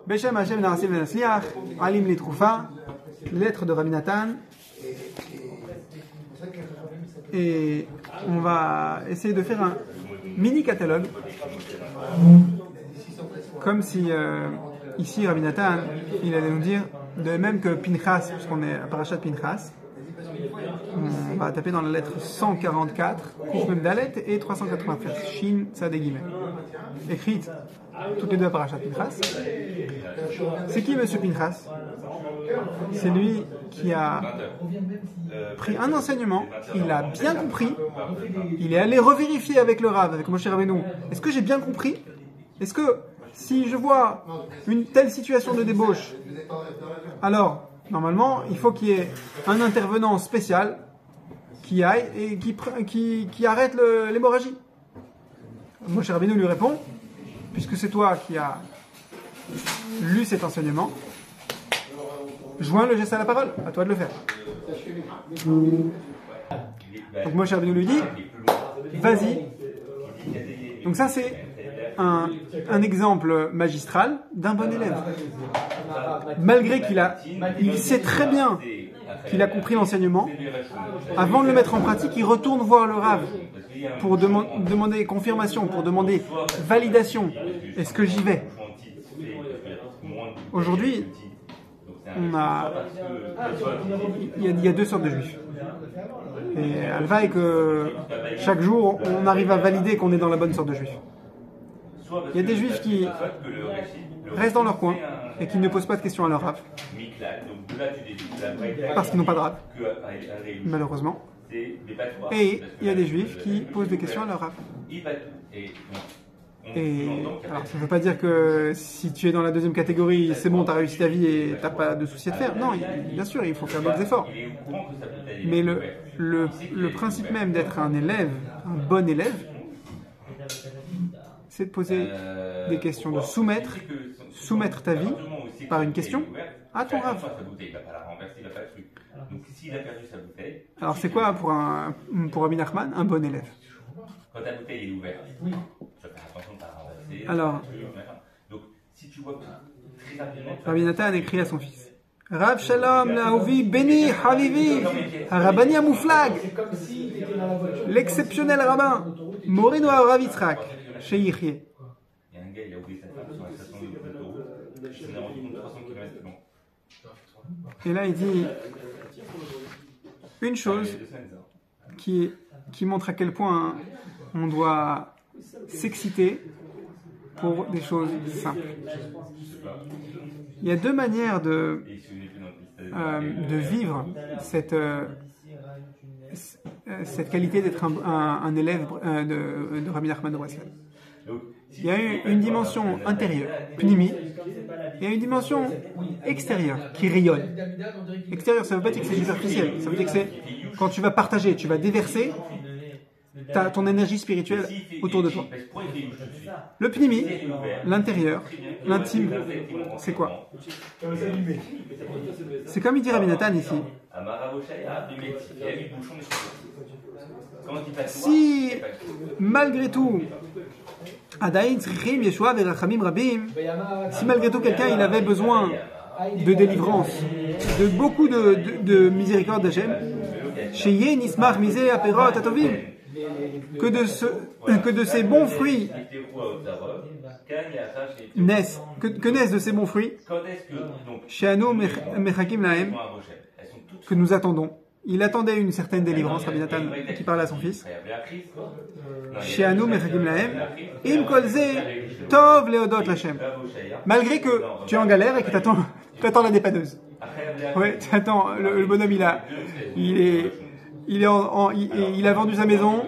Beshem Hashem Narasim Venasliach, Alim Litroufa, lettre de Rabbi Nathan. Et on va essayer de faire un mini catalogue. Comme si ici Rabbi Nathan, il allait nous dire, de même que Pinchas, puisqu'on est à Parashat Pinchas, on va taper dans la lettre 144, Kufmem Dalet, et 393, Shin Tzadé Gimel, écrite toutes les deux à Parashat Pinchas. C'est qui Monsieur Pinchas? C'est lui qui a pris un enseignement, il a bien compris, il est allé revérifier avec le Rav, avec Moshe Rabbeinu. Est-ce que j'ai bien compris? Est-ce que si je vois une telle situation de débauche, alors normalement il faut qu'il y ait un intervenant spécial qui aille et qui arrête l'hémorragie. Moshe Rabbeinu lui répond, puisque c'est toi qui as lu cet enseignement, joins le geste à la parole, à toi de le faire. Donc Moshe Rabbeinu lui dit, vas-y. Donc ça c'est un exemple magistral d'un bon élève. Malgré il sait très bien qu'il a compris l'enseignement, avant de le mettre en pratique, il retourne voir le Rav pour demander confirmation, pour demander validation. Est-ce que j'y vais? Aujourd'hui, il y a deux sortes de juifs. Et Alva est que chaque jour, on arrive à valider qu'on est dans la bonne sorte de juif. Il y a des juifs qui restent dans leur coin et qui ne posent pas de questions à leur Rav, parce qu'ils n'ont pas de Rav, malheureusement. Et il y a des juifs qui posent des questions à leur Rav. Et alors, ça ne veut pas dire que si tu es dans la deuxième catégorie, c'est bon, tu as réussi ta vie et tu n'as pas de souci à te faire. Non, bien sûr, il faut faire d'autres efforts. Mais le principe même d'être un élève, un bon élève, c'est de poser des questions, de soumettre ta vie par une question à ton Rav. Alors c'est quoi pour Rabbi Nachman un bon élève? Quand ta bouteille est ouverte, tu vas faire attention de ne pas la renverser. Alors, donc, si tu vois très rapidement, Rabbi Nathan écrit à son fils, Rav Shalom Laouvi Beni Halivi Rabani Amouflag, l'exceptionnel rabbin Moreno Rav Yitzhak chez Yichye. Il y a un gars, il a oublié sa femme sur la station d'autoroute, il s'en est rendu compte 300 km long. Et là il dit une chose qui montre à quel point on doit s'exciter pour des choses simples. Il y a deux manières de vivre cette qualité d'être un élève de Rabbi Nachman de Breslev. Il y a une dimension intérieure, pnimi, et une dimension extérieure qui rayonne. Extérieure, ça ne veut pas dire que c'est superficiel, ça veut dire que c'est quand tu vas partager, tu vas déverser ton énergie spirituelle autour de toi. Le pnimi, l'intérieur, l'intime, c'est quoi? C'est comme il dit Rabbi Nathan ici. Si malgré tout, si malgré tout quelqu'un il avait besoin de délivrance, de beaucoup de miséricorde d'Hachem, que de ces bons fruits naissent, que naissent de ces bons fruits, que nous attendons. Il attendait une certaine délivrance, Rabbi Nathan, qui parlait à son fils. Malgré que tu es en galère et que tu attends la dépanneuse. Ouais, le bonhomme il a vendu sa maison.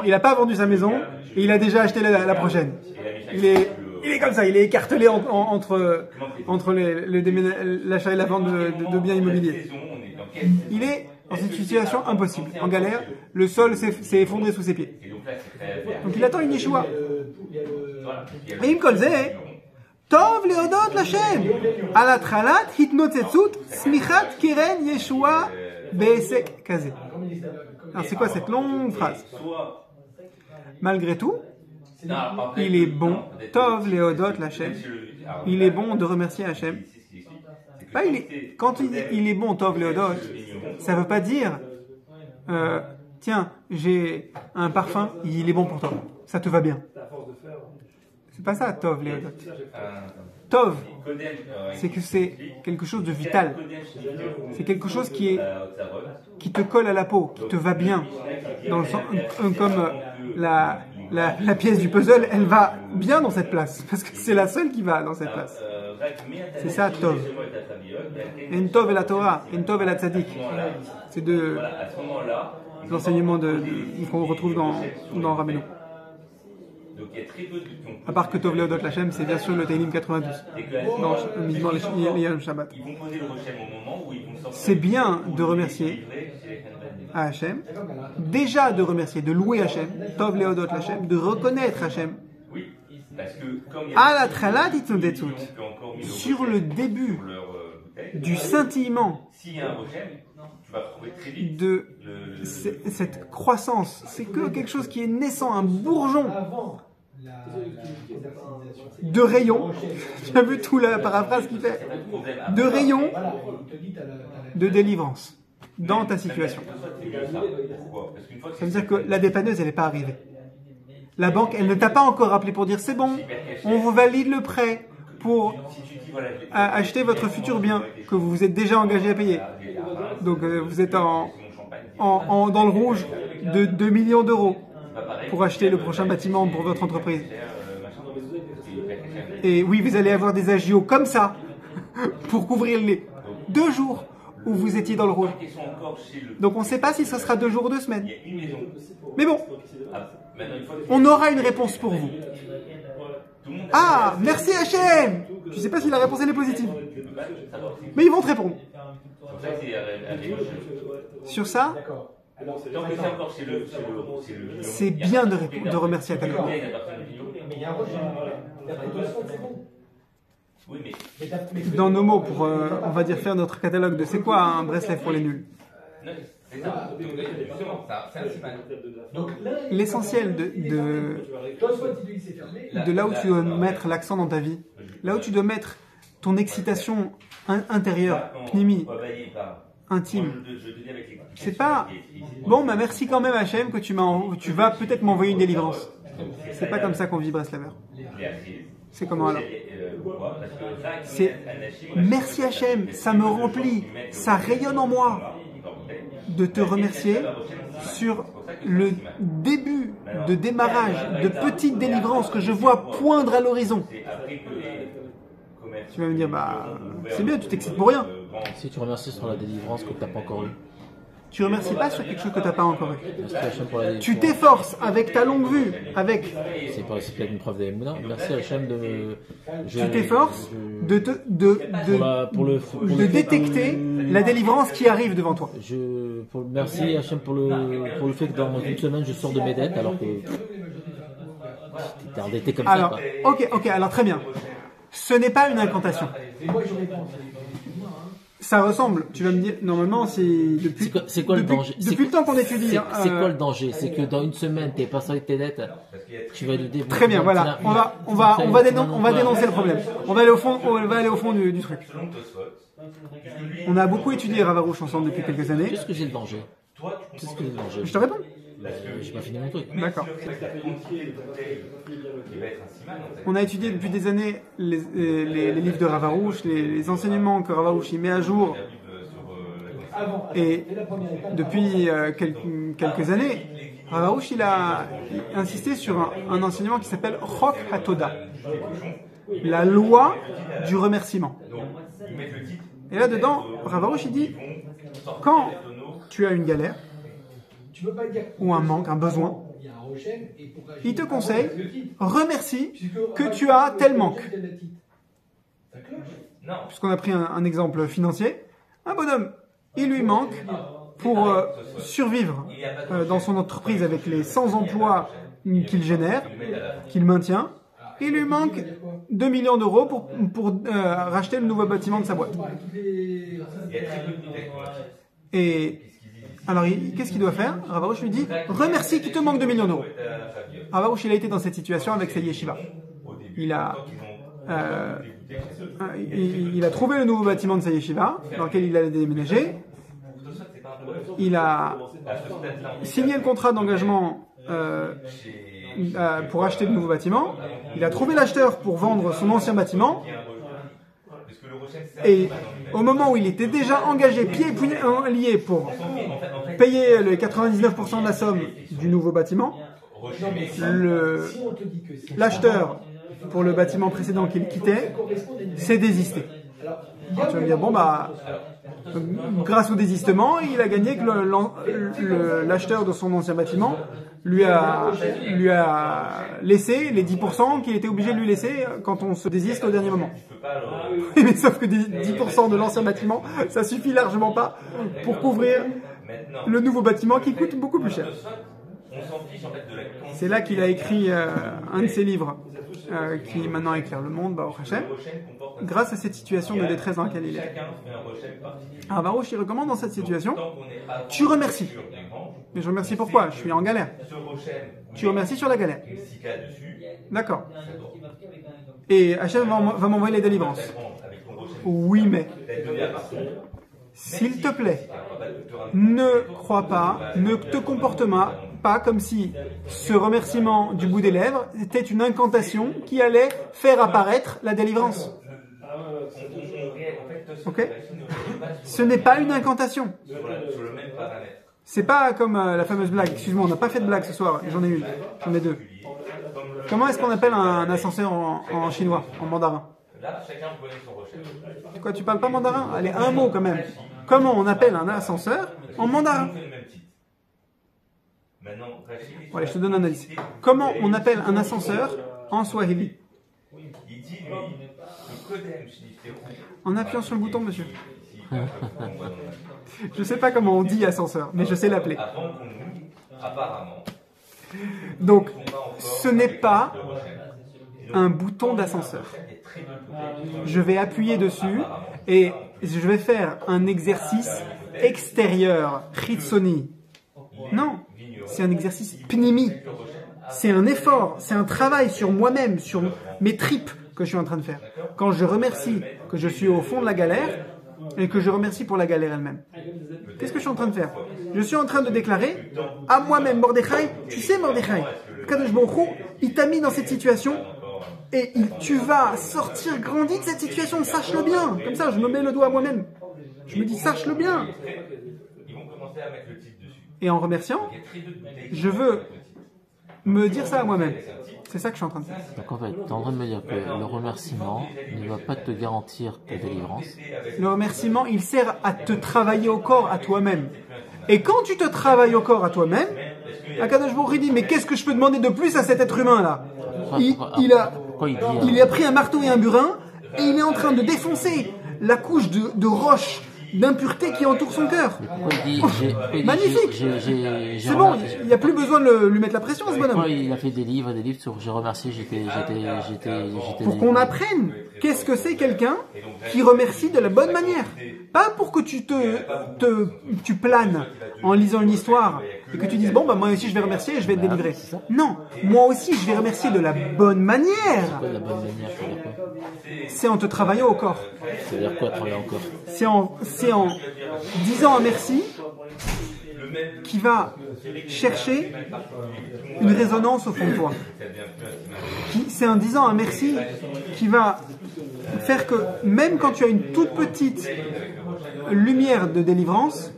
Il n'a pas vendu sa maison et il a déjà acheté la prochaine. Il est comme ça, il est écartelé entre l'achat et la vente de biens immobiliers. Il est dans une situation impossible, en galère, le sol s'est effondré sous ses pieds. Donc il attend une Yeshua. Et il me colze, Tov leodot Lashem, alatralat hitnotzetzut smichat keren Yeshua be'esek kazé. Alors c'est quoi cette longue phrase? Malgré tout, il est bon, Tov Léodot l'Hachem, il est bon de remercier Hachem. Quand il est bon Tov Léodot, ça ne veut pas dire tiens, j'ai un parfum, il est bon pour toi, ça te va bien. C'est pas ça Tov Léodot. Tov, c'est que c'est quelque chose de vital. C'est quelque chose qui te colle à la peau, qui te va bien. Dans le sens, comme la pièce du puzzle, elle va bien dans cette place. Parce que c'est la seule qui va dans cette place. C'est ça, Tov. En Tov et la Torah, en Tov et la Tzadik. C'est deux enseignements qu'on retrouve dans Rabbeinu. À part que Tov Léodot l'Hachem, c'est bien sûr le Tehillim 92. Dans le Shabbat. C'est bien de remercier à Hachem, déjà de remercier, de louer Hachem, Tov Léodot l'Hachem, de reconnaître Hachem. À la Tralat Itzodetzut, sur le début du scintillement de cette croissance, c'est que quelque chose qui est naissant, un bourgeon de rayons. Tu as vu tout la paraphrase qu'il fait, de rayons de délivrance dans ta situation. Ça veut dire que la dépanneuse, elle n'est pas arrivée. La banque, elle ne t'a pas encore appelé pour dire c'est bon, on vous valide le prêt pour acheter votre futur bien que vous vous êtes déjà engagé à payer. Donc vous êtes dans le rouge de 2 millions d'euros pour acheter le prochain bâtiment pour votre entreprise. Et oui, vous allez avoir des agios comme ça pour couvrir les 2 jours où vous étiez dans le rouge. Donc on ne sait pas si ce sera 2 jours ou 2 semaines. Mais bon, on aura une réponse pour vous. Ah, merci Hachem. Je ne sais pas si la réponse elle est positive. Mais ils vont te répondre. Sur ça, c'est bien de remercier Hachem. Dans nos mots, pour on va dire faire notre catalogue de c'est quoi un Breslev pour les nuls. L'essentiel de là où tu dois mettre l'accent dans ta vie, là où tu dois mettre ton excitation intérieure, pnimi, intime, c'est pas bon, bah merci quand même Hachem que tu vas peut-être m'envoyer une délivrance. C'est pas comme ça qu'on vit Breslever. C'est comment alors? C'est merci Hachem, ça me remplit, ça rayonne en moi de te remercier sur le début de démarrage de petite délivrance que je vois poindre à l'horizon. Tu vas me dire, bah c'est bien, tu t'excites pour rien. Si tu remercies sur la délivrance que tu n'as pas encore eu. Tu remercies pas sur quelque chose que tu n'as pas encore eu. Tu t'efforces avec ta longue vue, avec. C'est peut-être une preuve d'Emouna. Merci Hachem de. Tu t'efforces de détecter la délivrance qui arrive devant toi. Merci Hachem pour le fait que dans une semaine je sors de mes dettes alors que t'es endetté comme alors, ça. Quoi. Ok, alors très bien. Ce n'est pas une incantation. Ça ressemble, tu vas me dire, normalement, c'est quoi le danger? Depuis le temps qu'on étudie. C'est quoi le danger? C'est que dans une semaine, t'es passé avec tes dettes, tu vas le Très bien, voilà. On va dénoncer le problème. On va aller au fond du truc. On a beaucoup étudié Ravarouche ensemble depuis quelques années. Qu'est-ce que c'est le danger? Je te réponds. J'ai pas fini mon truc. D'accord. On a étudié depuis des années les livres de Ravarouche, les enseignements que Ravarouche y met à jour. Et depuis quelques années, Ravarouche il a insisté sur un enseignement qui s'appelle Chok HaToda, la loi du remerciement. Et là-dedans, Ravarouche il dit, quand tu as une galère, ou un manque, un besoin, il te conseille, remercie que tu as tel manque. Puisqu'on a pris un exemple financier, un bonhomme, il lui manque pour survivre dans son entreprise avec les 100 emplois qu'il génère, qu'il maintient, il lui manque 2 millions d'euros pour racheter le nouveau bâtiment de sa boîte. Et Alors, qu'est-ce qu'il doit faire? Rav Arush lui dit, remercie qui te manque 2 millions d'euros. Rav Arush, il a été dans cette situation avec sa yeshiva. Il a trouvé le nouveau bâtiment de sa yeshiva, dans lequel il allait déménager. Il a signé le contrat d'engagement pour acheter le nouveau bâtiment. Il a trouvé l'acheteur pour vendre son ancien bâtiment. Et au moment où il était déjà engagé, pieds et poings liés pour payer les 99% de la somme du nouveau bâtiment, l'acheteur pour le bâtiment précédent qu'il quittait s'est désisté. Alors tu vas me dire, bon bah, grâce au désistement, il a gagné que l'acheteur de son ancien bâtiment lui a laissé les 10% qu'il était obligé de lui laisser quand on se désiste au dernier moment. Mais sauf que 10% de l'ancien bâtiment, ça suffit largement pas pour couvrir le nouveau bâtiment qui coûte beaucoup plus cher. C'est là qu'il a écrit un de ses livres qui maintenant éclaire le monde, Baruch Hashem, grâce à cette situation de détresse dans laquelle il est. Alors Baruch, il recommande dans cette situation, tu remercies. Mais je remercie pourquoi? Je suis en galère. Tu remercies sur la galère. D'accord. Et Hachem va m'envoyer les délivrances. Oui, mais s'il te plaît, ne crois pas, ne te comporte pas comme si ce remerciement du bout des lèvres était une incantation qui allait faire apparaître la délivrance. Ok? Ce n'est pas une incantation. C'est pas comme la fameuse blague. Excuse-moi, on n'a pas fait de blague ce soir. J'en ai une. J'en ai deux. Comment est-ce qu'on appelle un ascenseur en chinois, en mandarin? Quoi, tu parles pas mandarin? Allez, un mot quand même. Comment on appelle un ascenseur en mandarin? Voilà, je te donne un indice. Comment on appelle un ascenseur en swahili? En appuyant sur le bouton, monsieur. Je ne sais pas comment on dit ascenseur, mais je sais l'appeler. Donc, ce n'est pas un bouton d'ascenseur. Je vais appuyer dessus et je vais faire un exercice extérieur, chitsoni. Non, c'est un exercice pnimi. C'est un effort, c'est un travail sur moi-même, sur mes tripes que je suis en train de faire. Quand je remercie que je suis au fond de la galère et que je remercie pour la galère elle-même. Qu'est-ce que je suis en train de faire? Je suis en train de déclarer à moi-même, Mordechai, tu sais Mordechai, Kadosh Baruch Hu, il t'a mis dans cette situation et tu vas sortir grandi de cette situation, sache-le bien. Comme ça, je me mets le doigt à moi-même. Je me dis, sache-le bien. Et en remerciant, je veux me dire ça à moi-même. C'est ça que je suis en train de faire. Donc en fait, tu es en train de me dire que le remerciement ne va pas te garantir ta délivrance. Le remerciement, il sert à te travailler au corps à toi-même. Et quand tu te travailles au corps à toi-même, Akadosh Baruch Hu dit, mais qu'est-ce que je peux demander de plus à cet être humain-là? Il a pris un marteau et un burin, et il est en train de défoncer la couche de roche, d'impureté qui entoure son cœur. Magnifique. C'est bon, il n'y a plus besoin de lui mettre la pression à ce bonhomme. Il a fait des livres sur j'ai remercié, j'étais pour qu'on apprenne qu'est-ce que c'est quelqu'un qui remercie de la bonne manière. Pas pour que tu planes en lisant une histoire et que tu dises bon bah moi aussi je vais remercier et je vais être délivré. Non, moi aussi je vais remercier de la bonne manière. La bonne manière, c'est en te travaillant au corps. C'est-à-dire quoi travailler au corps? C'est en disant un merci qui va chercher une résonance au fond de toi. C'est en disant un merci qui va faire que même quand tu as une toute petite lumière de délivrance,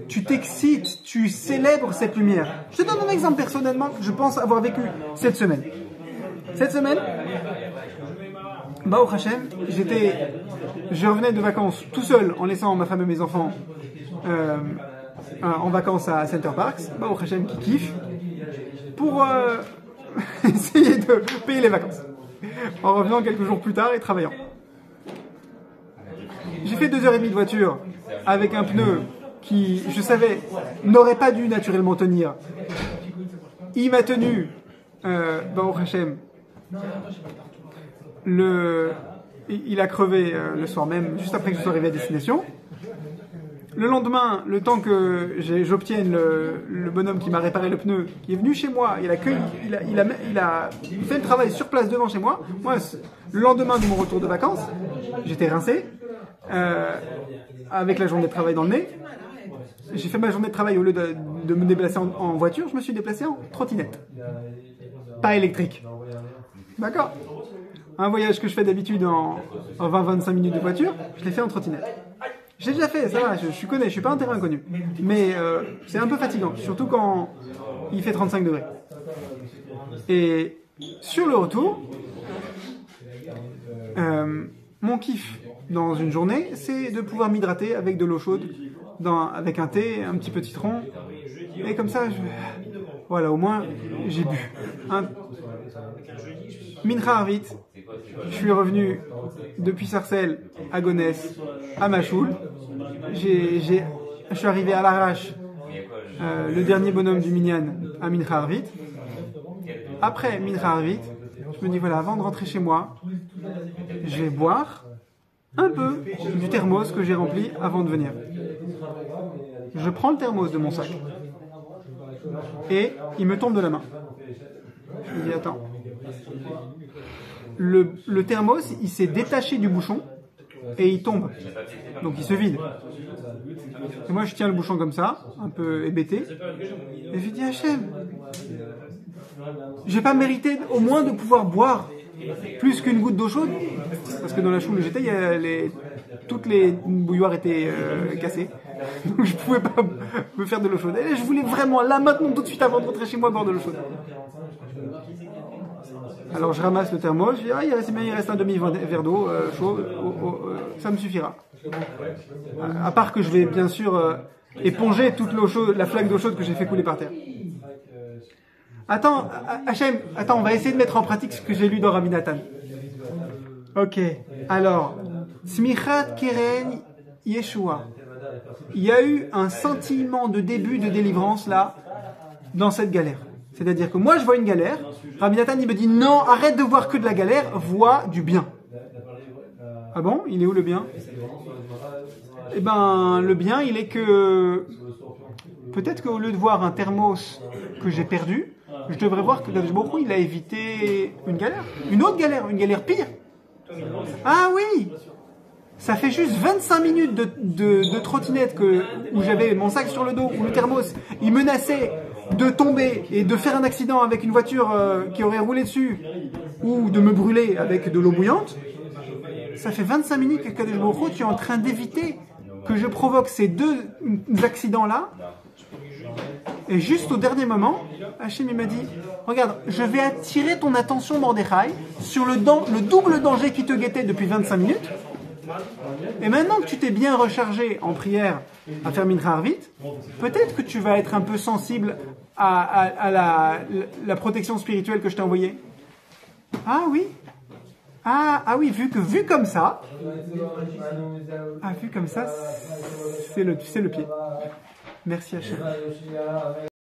tu t'excites, tu célèbres cette lumière. Je te donne un exemple personnellement que je pense avoir vécu cette semaine. Cette semaine, Baruch Hashem, je revenais de vacances tout seul en laissant ma femme et mes enfants en vacances à Center Parks, Baruch Hashem qui kiffe, pour essayer de payer les vacances, en revenant quelques jours plus tard et travaillant. J'ai fait 2h30 de voiture avec un pneu qui, je savais, n'aurait pas dû naturellement tenir. Il m'a tenu, Baruch Hashem, il a crevé le soir même, juste après que je sois arrivé à destination. le lendemain, le temps que j'obtienne le bonhomme qui m'a réparé le pneu, qui est venu chez moi, il a fait le travail sur place devant chez moi. Moi, le lendemain de mon retour de vacances, j'étais rincé, avec la journée de travail dans le nez. J'ai fait ma journée de travail, au lieu de me déplacer en voiture, je me suis déplacé en trottinette. Pas électrique. D'accord? Un voyage que je fais d'habitude en 20-25 minutes de voiture, je l'ai fait en trottinette. J'ai déjà fait, ça va, je connais, je suis pas un terrain inconnu. Mais c'est un peu fatigant, surtout quand il fait 35 degrés. Et sur le retour, mon kiff dans une journée, c'est de pouvoir m'hydrater avec de l'eau chaude, avec un thé, un petit peu de citron. Et comme ça, voilà, au moins, j'ai bu. Mincha Arvit, je suis revenu depuis Sarcelles à Gonesse, à Machoul. Je suis arrivé à l'arrache, le dernier bonhomme du Minyan, à Mincha Arvit. Après Mincha Arvit, je me dis voilà, avant de rentrer chez moi, je vais boire un peu du thermos que j'ai rempli avant de venir. Je prends le thermos de mon sac et il me tombe de la main. Je me dis attends. Le thermos, il s'est détaché du bouchon et il tombe. Donc il se vide. Et moi je tiens le bouchon comme ça, un peu hébété. Et je dis Hachem, j'ai pas mérité au moins de pouvoir boire plus qu'une goutte d'eau chaude, parce que dans la choule où j'étais, toutes les bouilloires étaient cassées. Donc je pouvais pas me faire de l'eau chaude. Et je voulais vraiment, là maintenant, tout de suite avant de rentrer chez moi, boire de l'eau chaude. Alors je ramasse le thermos, je dis il reste un demi-verre d'eau chaud, ça me suffira. À part que je vais bien sûr éponger toute l'eau chaude, la flaque d'eau chaude que j'ai fait couler par terre. Attends, Hachem, on va essayer de mettre en pratique ce que j'ai lu dans Rabbi Nathan. Ok, alors, Smichat Keren Yeshua. Il y a eu un sentiment de début de délivrance là, dans cette galère. C'est-à-dire que moi je vois une galère, Rabbi Nathan il me dit non, arrête de voir que de la galère, vois du bien. Ah bon, il est où le bien? Eh ben, le bien il est que peut-être qu'au lieu de voir un thermos que j'ai perdu, je devrais voir que Kadosh Baruch Hu, il a évité une galère, une galère pire. Ah oui, ça fait juste 25 minutes de trottinette où j'avais mon sac sur le dos, où le thermos, il menaçait de tomber et de faire un accident avec une voiture qui aurait roulé dessus, ou de me brûler avec de l'eau bouillante. Ça fait 25 minutes que Kadosh Baruch Hu, tu es en train d'éviter que je provoque ces deux accidents-là. Et juste au dernier moment, Hachem il m'a dit regarde, je vais attirer ton attention Mordechai sur le double danger qui te guettait depuis 25 minutes. Et maintenant que tu t'es bien rechargé en prière à faire Mincha Arvit, peut-être que tu vas être un peu sensible à la protection spirituelle que je t'ai envoyée. Ah oui. Ah oui, vu comme ça, c'est le pied. Merci Hachem.